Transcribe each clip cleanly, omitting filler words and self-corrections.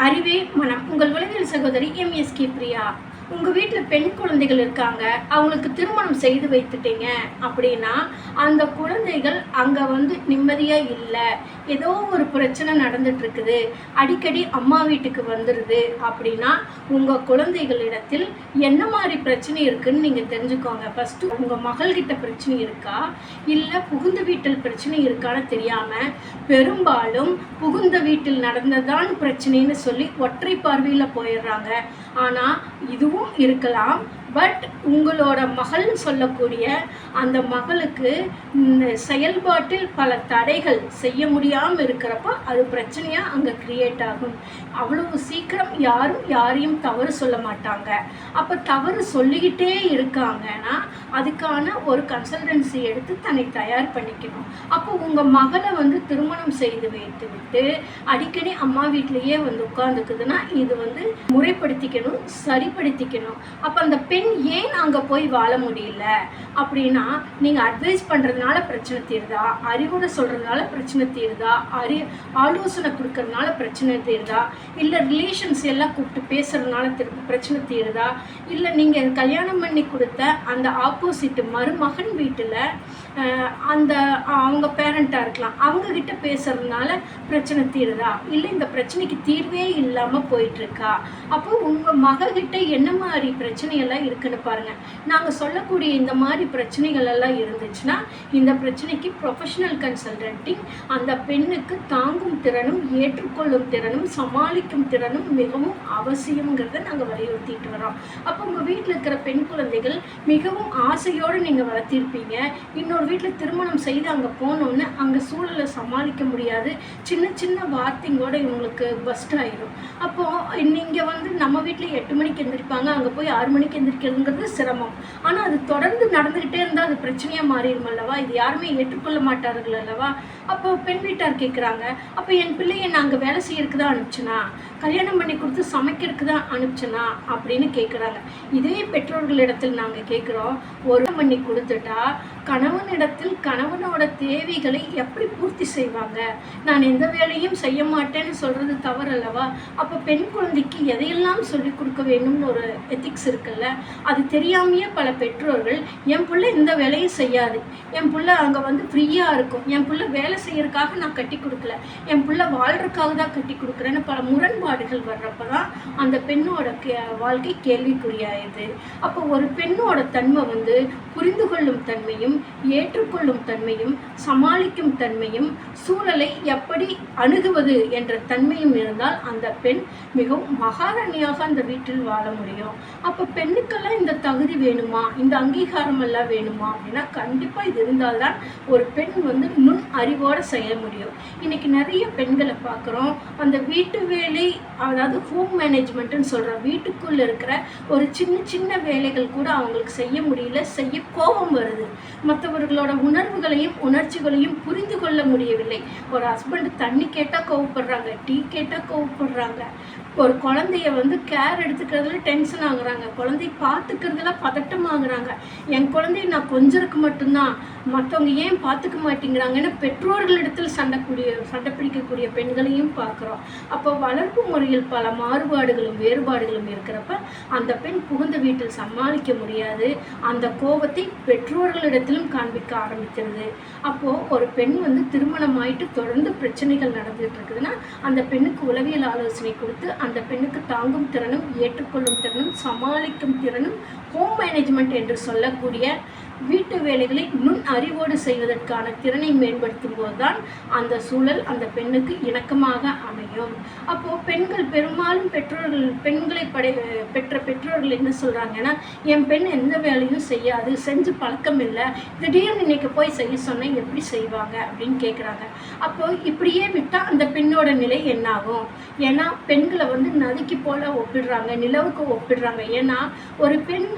அறிவே மனம். உங்கள் உளவியல் சகோதரி எம்எஸ்கே பிரியா. உங்கள் வீட்டில் பெண் குழந்தைகள் இருக்காங்க, அவங்களுக்கு திருமணம் செய்து வைத்துட்டீங்க அப்படின்னா அந்த குழந்தைகள் அங்கே நிம்மதியாக இல்லை, ஏதோ ஒரு பிரச்சனை நடந்துட்டுருக்குது, அடிக்கடி அம்மா வீட்டுக்கு வந்துடுது அப்படின்னா உங்கள் குழந்தைகளிடத்தில் என்ன மாதிரி பிரச்சனை இருக்குதுன்னு நீங்கள் தெரிஞ்சுக்கோங்க. ஃபஸ்ட்டு உங்கள் மகள்கிட்ட பிரச்சனை இருக்கா இல்லை புகுந்த வீட்டில் பிரச்சனை இருக்கான்னு தெரியாமல் பெரும்பாலும் புகுந்த வீட்டில் நடந்ததான் பிரச்சனைன்னு சொல்லி ஒற்றை பார்வையில் போயிடுறாங்க. ஆனால் இதுவும் இருக்கலாம். பட் உங்களோட மகள்னு சொல்லக்கூடிய அந்த மகளுக்கு செயல்பாட்டில் பல தடைகள் செய்ய முடியாமல் இருக்கிறப்ப அது பிரச்சனையாக அங்கே கிரியேட் ஆகும். அவ்வளவு சீக்கிரம் யாரையும் தவறு சொல்ல மாட்டாங்க. அப்போ தவறு சொல்லிக்கிட்டே இருக்காங்கன்னா அதுக்கான ஒரு கன்சல்டன்சி எடுத்து தன்னை தயார் பண்ணிக்கணும். அப்போ உங்கள் மகளை திருமணம் செய்து வைத்து விட்டு அடிக்கடி அம்மா வீட்டிலேயே உட்காந்துக்குதுன்னா இது முறைப்படுத்திக்கணும், சரிப்படுத்திக்கணும். அப்போ அந்த பெண் ஏன் அங்கே போய் வாழ முடியல அப்படின்னா நீங்கள் அட்வைஸ் பண்ணுறதுனால பிரச்சனை தீருதா, அறிவுரை சொல்கிறதுனால பிரச்சனை தீருதா, ஆலோசனை கொடுக்கறதுனால பிரச்சனை தீருதா, இல்லை ரிலேஷன்ஸ் எல்லாம் கூப்பிட்டு பேசுகிறதுனால பிரச்சனை தீருதா, இல்லை நீங்கள் கல்யாணம் பண்ணி கொடுத்த அந்த ஆப்போசிட் மருமகன் வீட்டில் அந்த அவங்க பேரண்ட்டாக இருக்கலாம், அவங்கக்கிட்ட பேசுகிறதுனால பிரச்சனை தீருதா, இல்லை இந்த பிரச்சனைக்கு தீர்வே இல்லாமல் போயிட்டுருக்கா. அப்போ உங்கள் மகக்கிட்ட என்ன மாதிரி பிரச்சனையெல்லாம் இருக்குன்னு பாருங்கள். நாங்கள் சொல்லக்கூடிய இந்த மாதிரி பிரச்சனைகள் எல்லாம் இருந்துச்சுன்னா இந்த பிரச்சனைக்கு ப்ரொஃபஷனல் கன்சல்டன்டிங் அந்த பெண்ணுக்கு தாங்கும் திறனும் ஏற்றுக்கொள்ளும் திறனும் சமாளிக்கும் திறனும் மிகவும் அவசியங்கிறத நாங்கள் வலியுறுத்திட்டு வரோம். அப்போ உங்கள் வீட்டில் இருக்கிற பெண் குழந்தைகள் மிகவும் ஆசையோடு நீங்கள் வளர்த்திருப்பீங்க. இன்னொரு வீட்டில் திருமணம் செய்து அங்கே போனோன்னு அங்கே சூழலை சமாளிக்க முடியாது, சின்ன சின்ன வார்த்தைங்களோட இவங்களுக்கு பஸ்ட் ஆகிடும். அப்போது நீங்கள் நம்ம வீட்டில் 8 மணிக்கு எந்திரிப்பாங்க, அங்கே போய் 6 மணிக்கு எந்திரிக்கிறதுங்கிறது சிரமம். ஆனால் அது தொடர்ந்து நடந்துக்கிட்டே இருந்தால் அது பிரச்சனையாக மாறிடும் அல்லவா, இது யாருமே ஏற்றுக்கொள்ள மாட்டார்கள் அல்லவா. அப்போ பெண் வீட்டார் கேட்குறாங்க, அப்போ என் பிள்ளையை நாங்கள் வேலை செய்யறதுக்கு தான் அனுப்பிச்சனா, கல்யாணம் பண்ணி கொடுத்து சமைக்கிறதுக்கு தான் அனுப்பிச்சனா அப்படின்னு கேட்குறாங்க. இதே பெற்றோர்களிடத்தில் நாங்கள் கேட்குறோம், ஒரு பண்ணி கொடுத்துட்டா கணவனிடத்தில் கணவனோட தேவைகளை எப்படி பூர்த்தி செய்வாங்க, நான் எந்த வேலையும் செய்ய மாட்டேன்னு சொல்கிறது தவறு அல்லவா. அப்போ பெண் குழந்தைக்கு எதையெல்லாம் சொல்லிக் கொடுக்க வேணும்னு ஒரு எத்திக்ஸ் இருக்குல்ல, அது தெரியாமையே பல பெற்றோர்கள் என் பிள்ளை இந்த வேலையும் செய்யாது, என் பிள்ளை அங்கே ஃப்ரீயாக இருக்கும், என் பிள்ளை வேலை செய்யறதுக்காக நான் கட்டி கொடுக்கல, என் பிள்ளை வாழ்றதுக்காக தான் கட்டி கொடுக்குறேன்னு பல முரண்பாடுகள் வர்றப்ப தான் அந்த பெண்ணோட வாழ்க்கை கேள்விக்குறியாயுது. அப்போ ஒரு பெண்ணோட தன்மை புரிந்து கொள்ளும் தன்மையும் ஏற்றுக்கொள்ளும் தன்மையும் சமாளிக்கும் தன்மையும் சூழலை எப்படி அணுகுவது என்ற தன்மையும் இருந்தால் அந்த பெண் மிகவும் மகாராணியாக அந்த வீட்டில் வாழ முடியும். அப்போ பெண்ணுக்கெல்லாம் இந்த தகுதி வேணுமா, இந்த அங்கீகாரம் எல்லாம் வேணுமா அப்படின்னா கண்டிப்பாக இது இருந்தால்தான் ஒரு பெண் நுண் அறிவோடு செய்ய முடியும். இன்னைக்கு நிறைய பெண்களை பார்க்குறோம், அந்த வீட்டு வேலை, அதாவது ஹோம் மேனேஜ்மெண்ட்டுன்னு சொல்கிறோம், வீட்டுக்குள்ளே இருக்கிற ஒரு சின்ன சின்ன வேலைகள் கூட அவங்களுக்கு செய்ய முடியல, செய்ய கோபம் வருது, மற்றவர்களோட உணர்வுகளையும் உணர்ச்சிகளையும் புரிந்து கொள்ள முடியவில்லை. ஒரு ஹஸ்பண்ட் தண்ணி கேட்டால் கோவப்படுறாங்க, டீ கேட்டால் கோவப்படுறாங்க, ஒரு குழந்தைய கேர் எடுத்துக்கிறதுல டென்ஷன் ஆகுறாங்க, குழந்தைய பார்த்துக்கிறதுல பதட்டம் ஆகுறாங்க, என் குழந்தைய நான் கொஞ்சருக்கு மட்டும்தான், மற்றவங்க ஏன் பார்த்துக்க மாட்டேங்கிறாங்கன்னு பெற்றோர்களிடத்தில் சண்டை பிடிக்கக்கூடிய பெண்களையும் பார்க்குறோம். அப்போ வளர்ப்பு முறையில் பல மாறுபாடுகளும் வேறுபாடுகளும் இருக்கிறப்ப அந்த பெண் புகுந்த வீட்டில் சமாளிக்க முடியாது, அந்த கோபத்தை பெற்றோர்களிடத்திலும் காண்பிக்க ஆரம்பிக்கிறது. அப்போது ஒரு பெண் திருமணம் ஆயிட்டு தொடர்ந்து பிரச்சனைகள் நடந்துகிட்டு இருக்குதுன்னா அந்த பெண்ணுக்கு உளவியல் ஆலோசனை கொடுத்து அந்த பெண்ணுக்கு தாங்கும் திறனும் ஏற்றுக்கொள்ளும் திறனும் சமாளிக்கும் திறனும் ஹோம் மேனேஜ்மெண்ட் என்று சொல்லக்கூடிய வீட்டு வேலைகளை நுண் அறிவோடு செய்வதற்கான திறனை மேம்படுத்தும் போதுதான் அந்த சூழல் அந்த பெண்ணுக்கு இணக்கமாக அமையும். அப்போது பெண்கள் பெரும்பாலும் பெண்களை பெற்ற பெற்றோர்கள் என்ன சொல்கிறாங்கன்னா, என் பெண் எந்த வேலையும் செய்யாது, செஞ்சு பழக்கம் இல்லை, திடீர்னு இன்னைக்கு போய் செய்ய சொன்னால் எப்படி செய்வாங்க அப்படின்னு கேட்குறாங்க. அப்போது இப்படியே விட்டால் அந்த பெண்ணோட நிலை என்னாகும்? ஏன்னா பெண்களை நதிக்கு போல ஒப்பிடுறாங்க, நிலவுக்கு ஒப்பிடுறாங்க. ஏன்னா ஒரு பெண்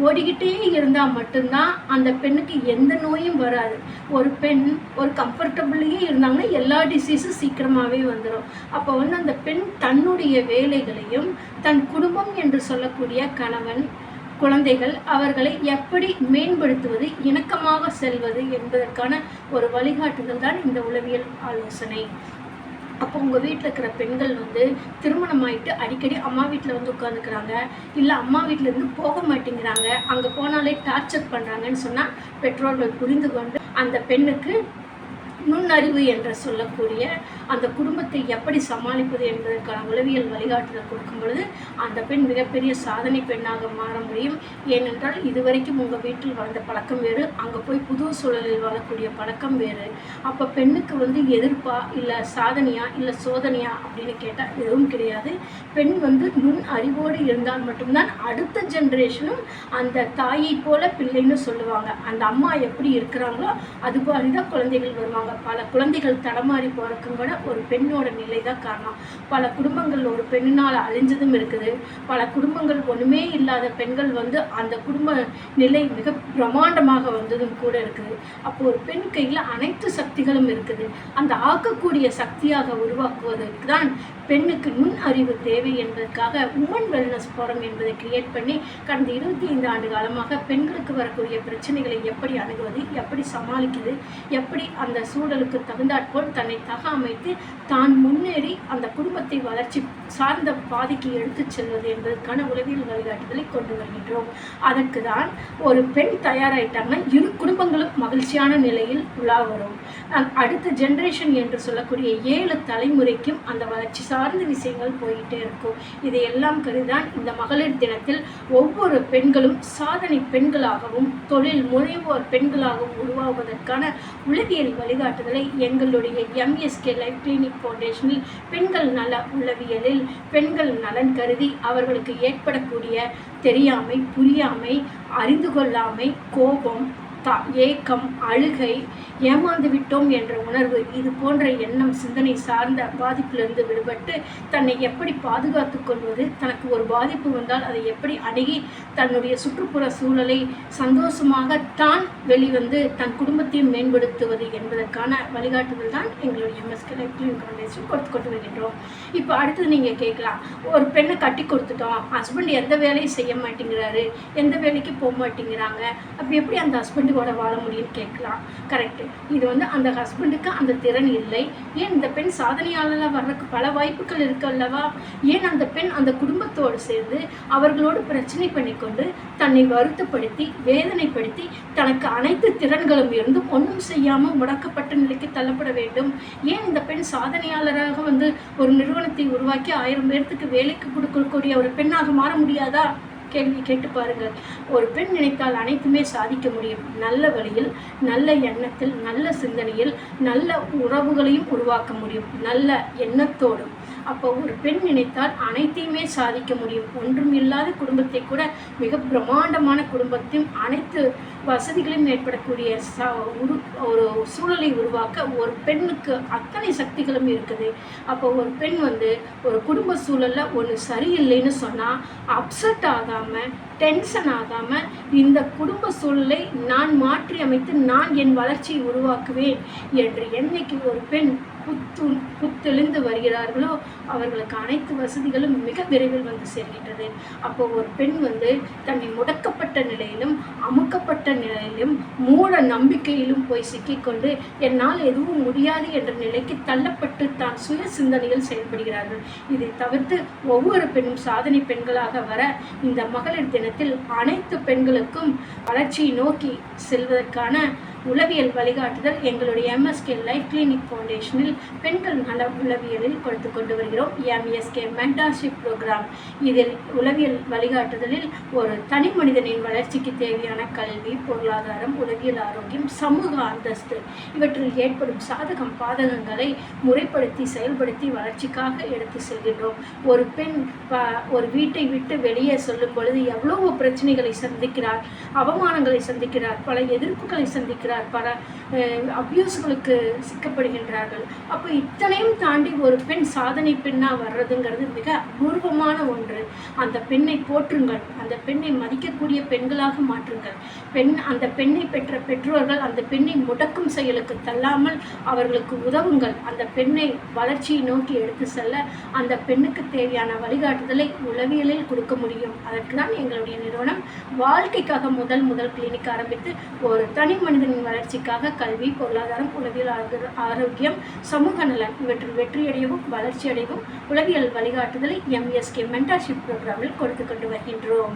ஓடிக்கிட்டே இருந்தால் மட்டும்தான் அந்த பெண்ணுக்கு எந்த நோயும் வராது. ஒரு பெண் ஒரு கம்ஃபர்டபுள்லேயே இருந்தாங்கன்னா எல்லா டிசீஸும் சீக்கிரமாகவே வந்துடும். அப்போ அந்த பெண் தன்னுடைய வேலைகளையும் தன் குடும்பம் என்று சொல்லக்கூடிய கணவன் குழந்தைகள் அவர்களை எப்படி மேம்படுத்துவது, இணக்கமாக செல்வது என்பதற்கான ஒரு வழிகாட்டுதல் தான் இந்த உளவியல் ஆலோசனை. அப்போ உங்கள் வீட்டில் இருக்கிற பெண்கள் வந்து திருமணம் ஆகிட்டு அடிக்கடி அம்மா வீட்டில் வந்து உட்காந்துக்கிறாங்க, இல்லை அம்மா வீட்டிலேருந்து போக மாட்டேங்கிறாங்க, அங்கே போனாலே டார்ச்சர் பண்ணுறாங்கன்னு சொன்னால் பெற்றோர்கள் புரிந்து கொண்டு அந்த பெண்ணுக்கு நுண்ணறிவு என்று சொல்லக்கூடிய அந்த குடும்பத்தை எப்படி சமாளிப்பது என்பதற்கான உளவியல் வழிகாட்டுதல் கொடுக்கும் பொழுது அந்த பெண் மிகப்பெரிய சாதனை பெண்ணாக மாற முடியும். ஏனென்றால் இதுவரைக்கும் உங்கள் வீட்டில் வாழ்ந்த பழக்கம் வேறு, அங்கே போய் புது சூழலில் வாழக்கூடிய பழக்கம் வேறு. அப்போ பெண்ணுக்கு வந்து எதிர்ப்பா இல்லை சாதனையா இல்லை சோதனையா அப்படின்னு கேட்டால் எதுவும் கிடையாது. பெண் வந்து நுண் அறிவோடு இருந்தால் மட்டும்தான் அடுத்த ஜென்ரேஷனும் அந்த தாயை போல பிள்ளைன்னு சொல்லுவாங்க. அந்த அம்மா எப்படி இருக்கிறாங்களோ அதுபோல தான் குழந்தைகள் வருவாங்க. பல குழந்தைகள் தடமாறி போறதுக்கும் கூட ஒரு பெண்ணோட நிலை தான் காரணம். பல குடும்பங்கள் ஒரு பெண்ணினால் அழிஞ்சதும் இருக்குது. பல குடும்பங்கள் ஒன்றுமே இல்லாத பெண்கள் வந்து அந்த குடும்ப நிலை மிக பிரமாண்டமாக வந்ததும் கூட இருக்குது. அப்போ ஒரு பெண் கையில் அனைத்து சக்திகளும் இருக்குது. அந்த ஆக்கக்கூடிய சக்தியாக உருவாக்குவதற்கு தான் பெண்ணுக்கு நுண் அறிவு தேவை என்பதற்காக உமன் வெல்னஸ் ஃபோரம் என்பதை கிரியேட் பண்ணி கடந்த 25 ஆண்டு காலமாக பெண்களுக்கு வரக்கூடிய பிரச்சனைகளை எப்படி அணுகுவது, எப்படி சமாளிக்குது, எப்படி அந்த சூழலுக்கு தகுந்தாற்போல் தன்னை அமைத்து தான் முன்னேறி அந்த குடும்பத்தை வளர்ச்சி சார்ந்த பாதைக்கு எடுத்துச் செல்வது என்பதற்கான உளவியல் வழிகாட்டுதலை கொண்டு வருகின்றோம். அதற்கு தான் ஒரு பெண் தயாராயிட்டாங்கன்னா இரு குடும்பங்களும் மகிழ்ச்சியான நிலையில் உலா வரும். அடுத்த ஜென்ரேஷன் என்று சொல்லக்கூடிய 7 தலைமுறைக்கும் அந்த வளர்ச்சி சார்ந்த விஷயங்கள் போயிட்டே இருக்கும். இதையெல்லாம் கருதான் இந்த மகளிர் தினத்தில் ஒவ்வொரு பெண்களும் சாதனை பெண்களாகவும் தொழில் முனைவோர் பெண்களாகவும் உருவாவதற்கான உளவியல் வழிகாட்டுதலை எங்களுடைய எம்எஸ்கே லைஃப் கிளினிக் ஃபவுண்டேஷனில் பெண்கள் நல உளவியலில் பெண்கள் நலன் கருதி அவர்களுக்கு ஏற்படக்கூடிய தெரியாமை, புரியாமை, அறிந்து கொள்ளாமை, கோபம், ஏக்கம், அழுகை, ஏமாந்து விட்டோம் என்ற உணர்வு, இது போன்ற எண்ணம் சிந்தனை சார்ந்த பாதிப்பிலிருந்து விடுபட்டு தன்னை எப்படி பாதுகாத்து கொள்வது, தனக்கு ஒரு பாதிப்பு வந்தால் அதை எப்படி அணுகி தன்னுடைய சுற்றுப்புற சூழலை சந்தோஷமாக தான் வெளிவந்து தன் குடும்பத்தையும் மேம்படுத்துவது என்பதற்கான வழிகாட்டுதல் தான் எங்களுடைய எம்எஸ்கே லைஃப் கிளினிக் ஃபவுண்டேஷன் கொண்டு வருகின்றோம். இப்போ அடுத்தது நீங்கள் கேட்கலாம், ஒரு பெண்ணை கட்டி கொடுத்துட்டோம், ஹஸ்பண்ட் எந்த வேலையும் செய்ய மாட்டேங்கிறாரு, எந்த வேலைக்கு போக மாட்டேங்கிறாங்க, அப்போ எப்படி அந்த ஹஸ்பண்ட் வாழ முடியும்னு கேட்கலாம். கரெக்ட். இது வந்து அந்த ஹஸ்பண்டுக்கு அந்த திறன் இல்லை. ஏன் இந்த பெண் சாதனையாளராக வர்றதுக்கு பல வாய்ப்புகள் இருக்கு அல்லவா? ஏன் அந்த பெண் அந்த குடும்பத்தோடு சேர்ந்து அவர்களோடு பிரச்சனை பண்ணிக்கொண்டு தன்னை வருத்தப்படுத்தி வேதனைப்படுத்தி தனக்கு அனைத்து திறன்களும் இருந்தும் ஒன்றும் செய்யாமல் முடக்கப்பட்ட நிலைக்கு தள்ளப்பட வேண்டும்? ஏன் இந்த பெண் சாதனையாளராக வந்து ஒரு நிறுவனத்தை உருவாக்கி 1000 பேர்த்துக்கு வேலைக்கு கொடுக்கக்கூடிய ஒரு பெண்ணாக மாற முடியாதா? கேள்வி கேட்டு பாருங்கள். ஒரு பெண் நினைத்தால் அனைத்துமே சாதிக்க முடியும். நல்ல வழியில், நல்ல எண்ணத்தில், நல்ல சிந்தனையில், நல்ல உறவுகளையும் உருவாக்க முடியும், நல்ல எண்ணத்தோடும். அப்போ ஒரு பெண் நினைத்தால் அனைத்தையுமே சாதிக்க முடியும். ஒன்றும் இல்லாத குடும்பத்தை கூட மிக பிரம்மாண்டமான குடும்பத்தையும் அனைத்து வசதிகளையும் ஏற்படக்கூடிய ஒரு சூழலை உருவாக்க ஒரு பெண்ணுக்கு அத்தனை சக்திகளும் இருக்குது. அப்போ ஒரு பெண் வந்து ஒரு குடும்ப சூழலில் ஒன்று சரியில்லைன்னு சொன்னால் அப்செட் ஆகாமல், டென்ஷன் ஆகாமல் இந்த குடும்ப சூழலை நான் மாற்றி அமைத்து நான் என் வளர்ச்சியை உருவாக்குவேன் என்று என்னைக்கு ஒரு பெண் புத்தெழுந்து வருகிறார்களோ அவர்களுக்கு அனைத்து வசதிகளும் மிக விரைவில் வந்து சேர்கின்றது. அப்போ ஒரு பெண் வந்து தன்னை முடக்கப்பட்ட நிலையிலும் அமுக்கப்பட்ட நிலையிலும் மூட நம்பிக்கையிலும் போய் சிக்கிக்கொண்டு என்னால் எதுவும் முடியாது என்ற நிலைக்கு தள்ளப்பட்டு தான் சுய சிந்தனையில் செயல்படுகிறார்கள். இதை தவிர்த்து ஒவ்வொரு பெண்ணும் சாதனை பெண்களாக வர இந்த மகளிர் தினத்தில் அனைத்து பெண்களுக்கும் வளர்ச்சியை நோக்கி செல்வதற்கான உளவியல் வழிகாட்டுதல் எங்களுடைய எம்எஸ்கே லைஃப் கிளினிக் ஃபவுண்டேஷனில் பெண்கள் நல உளவியலில் கொடுத்து கொண்டு வருகிறோம். MSK mentorship programme. இதில் உளவியல் வழிகாட்டுதலில் ஒரு தனி மனிதனின் வளர்ச்சிக்கு தேவையான கல்வி, பொருளாதாரம், உளவியல் ஆரோக்கியம், சமூக அந்தஸ்து இவற்றில் ஏற்படும் சாதகம் பாதகங்களை முறைப்படுத்தி செயல்படுத்தி வளர்ச்சிக்காக எடுத்து செல்கின்றோம். ஒரு பெண் ஒரு வீட்டை விட்டு வெளியே சொல்லும் பொழுது எவ்வளவு பிரச்சனைகளை சந்திக்கிறார், அவமானங்களை சந்திக்கிறார், பல எதிர்ப்புகளை சந்திக்கிறார், பல அபியூஸ்களுக்கு சிக்கப்படுகின்றார்கள். அப்போ இத்தனையும் தாண்டி ஒரு பெண் சாதனை பெண்ணாக வர்றதுங்கிறது மிக அபூர்வமான ஒன்று. அந்த பெண்ணை போற்றுங்கள், அந்த பெண்ணை மதிக்கக்கூடிய பெண்களாக மாற்றுங்கள். அந்த பெண்ணை பெற்ற பெற்றோர்கள் அந்த பெண்ணை முடக்கும் செயலுக்கு தள்ளாமல் அவர்களுக்கு உதவுங்கள். அந்த பெண்ணை வளர்ச்சியை நோக்கி எடுத்து செல்ல அந்த பெண்ணுக்கு தேவையான வழிகாட்டுதலை உளவியலில் கொடுக்க முடியும். அதற்கு தான் எங்களுடைய நிறுவனம் வாழ்க்கைக்காக முதல் கிளினிக் ஆரம்பித்து ஒரு தனி மனிதனின் குழந்தைகளின் வளர்ச்சிக்காக கல்வி, பொருளாதாரம், உளவியல், ஆரோக்கியம், சமூக நலன் இவற்றில் வெற்றியடையவும் வளர்ச்சியடையவும் உளவியல் வழிகாட்டுதலை MSK மென்டார்ஷிப் ப்ரோக்ராமில் கொடுத்து கொண்டு வருகின்றோம்.